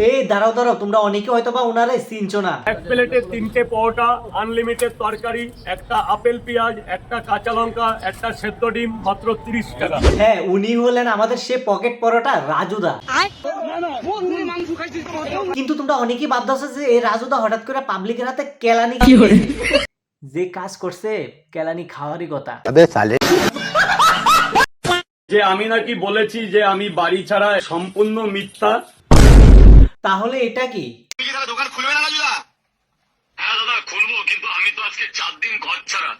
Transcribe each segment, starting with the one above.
এই দাঁড়াও দাঁড়াও, তোমরা অনেকে হয়তো বা ওনারে চিনছো না। এক প্লেটে 3টে পরোটা, আনলিমিটেড তরকারি, একটা আপেল পেঁয়াজ, একটা কাঁচা লঙ্কা, একটা সেদ্ধ ডিম, মাত্র 30 টাকা। হ্যাঁ, উনি হলেন আমাদের সে পকেট পরোটা রাজুদা। কিন্তু তোমরা অনেকেই ভাবতেছো যে এই রাজুদা হঠাৎ করে পাবলিকের হাতে কেলানি যে কাজ করছে, কেলানি খাওয়ারই কথা। যে আমি নাকি বলেছি যে আমি বাড়ি ছাড়া, সম্পূর্ণ মিথ্যা। তাহলে এটা কি? দোকান খুলবে না রাজুদা? হ্যাঁ দাদা খুলবো, কিন্তু আমি তো আজকে 4 দিন ঘর ছাড়া।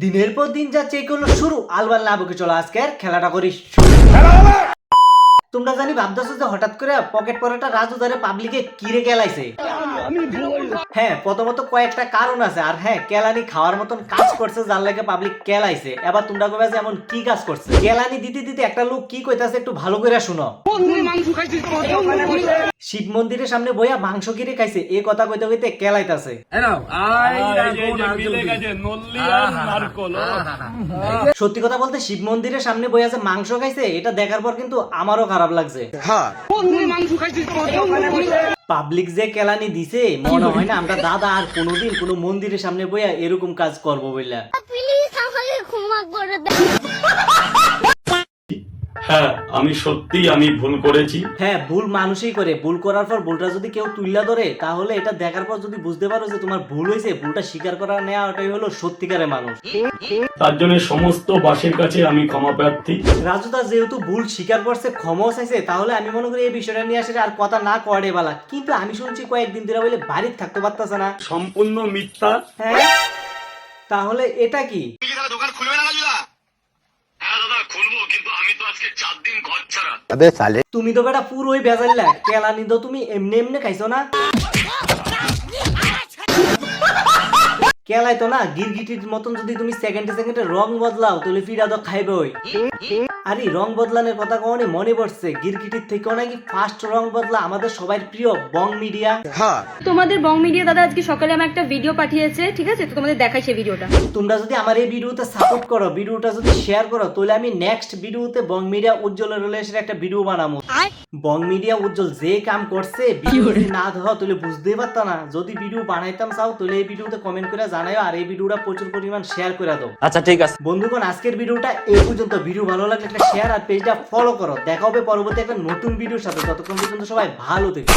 দিনের পর দিন যা চেক হলো শুরু, আলবাল না বকে চলো আজকে আর খেলাটা করি। তোমরা জানি ভাবতেছো যে হঠাৎ করে পকেট পরোটা রাজুদারে পাবলিকে কিরে কেলাইছে। হ্যাঁ, প্রথমত কয়েকটা কারণ আছে, আর হ্যাঁ কেলানি খাওয়ার মতন কাজ করছে যার লাগে পাবলিক কেলাইছে। এবার তোমরা কবে এমন কি কাজ করছে? কেলানি দিতে দিতে একটা লোক কি কইতাছে একটু ভালো করে শুনো। শিব মন্দিরের সামনে বইয়া মাংস কিনে খাইছে, এই কথা কইতে কইতে কেলাইতাছে। সত্যি কথা বলতে শিব মন্দিরের সামনে বইয়া যে মাংস খাইছে, এটা দেখার পর কিন্তু আমারও খারাপ লাগছে। পাবলিক যে কেলানি দিছে, মনে হয় না আমরা দাদা আর কোনোদিন কোনো মন্দিরের সামনে বইয়া এরকম কাজ করবো বইলা। হ্যাঁ আমি সত্যি আমি ভুল করেছি। হ্যাঁ, ভুল মানুষই করে। ভুল করার পর ভুলটা যদি কেউ তুইলা ধরে, তাহলে এটা দেখার পর যদি বুঝতে পারো যে তোমার ভুল হয়েছে, ভুলটা স্বীকার করা নেওয়া, ওটাই হলো সত্যিকারের মানুষ। তার জন্য সমস্ত বাসীর কাছে আমি ক্ষমা প্রার্থী। রাজুদা যেহেতু ভুল স্বীকার করছে, ক্ষমা চাইছে, তাহলে আমি মনে করি এই বিষয়টা নিয়ে আসলে আর কথা না করে বালা। কিন্তু আমি শুনছি কয়েকদিন ধরে বলে বাড়িতে থাকতে পারতেছে না। সম্পূর্ণ মিথ্যা। হ্যাঁ, তাহলে এটা কি? দোকান খুলবে না রাজুদা? হ্যাঁ দাদা খুলবো, কিন্তু আমি তো আজকে 4 দিন ঘর ছাড়া। তুমি তো বেটা পুরোই বেজাল্লা। কেলানি তো তুমি এমনি এমনি খাইছো না। কেলাই তো না, গিরগিটির মতন যদি তুমি সেকেন্ডে সেকেন্ডে রং বদলাও, তাহলে ফিরা তো খাইবই। আরে রং বদলানোর কথা কখনো মনে পড়ছে, গিরগিটির থেকেও নাকি ফার্স্ট রং বদলা আমাদের সবার প্রিয় বং মিডিয়া। তোমাদের বং মিডিয়া দাদা আজকে সকালে আমার একটা ভিডিও পাঠিয়েছে, ঠিক আছে? তো তোমাদের দেখাই সেই ভিডিওটা। তোমরা যদি আমার এই ভিডিওতে সাপোর্ট করো, ভিডিওটা যদি শেয়ার করো, তাহলে আমি নেক্সট ভিডিওতে বং মিডিয়া উজ্জ্বলের রিলেশনের একটা ভিডিও বানাবো। বং মিডিয়া উজ্জ্বল যে কাম করছে, ভিডিও না ধরো তাহলে বুঝতেই পারতো না। যদি ভিডিও বানাইতাম চাও, তাহলে এই ভিডিওতে কমেন্ট করে জানাও, আর এই ভিডিওটা প্রচুর পরিমাণ শেয়ার করে দাও। আচ্ছা ঠিক আছে বন্ধুগণ, আজকের ভিডিওটা এই পর্যন্ত। ভিডিও ভালো লাগলে একটা শেয়ার আর পেজটা ফলো করো। দেখা হবে পরবর্তী একটা নতুন ভিডিওর সাথে। ততক্ষণ পর্যন্ত সবাই ভালো থেকো।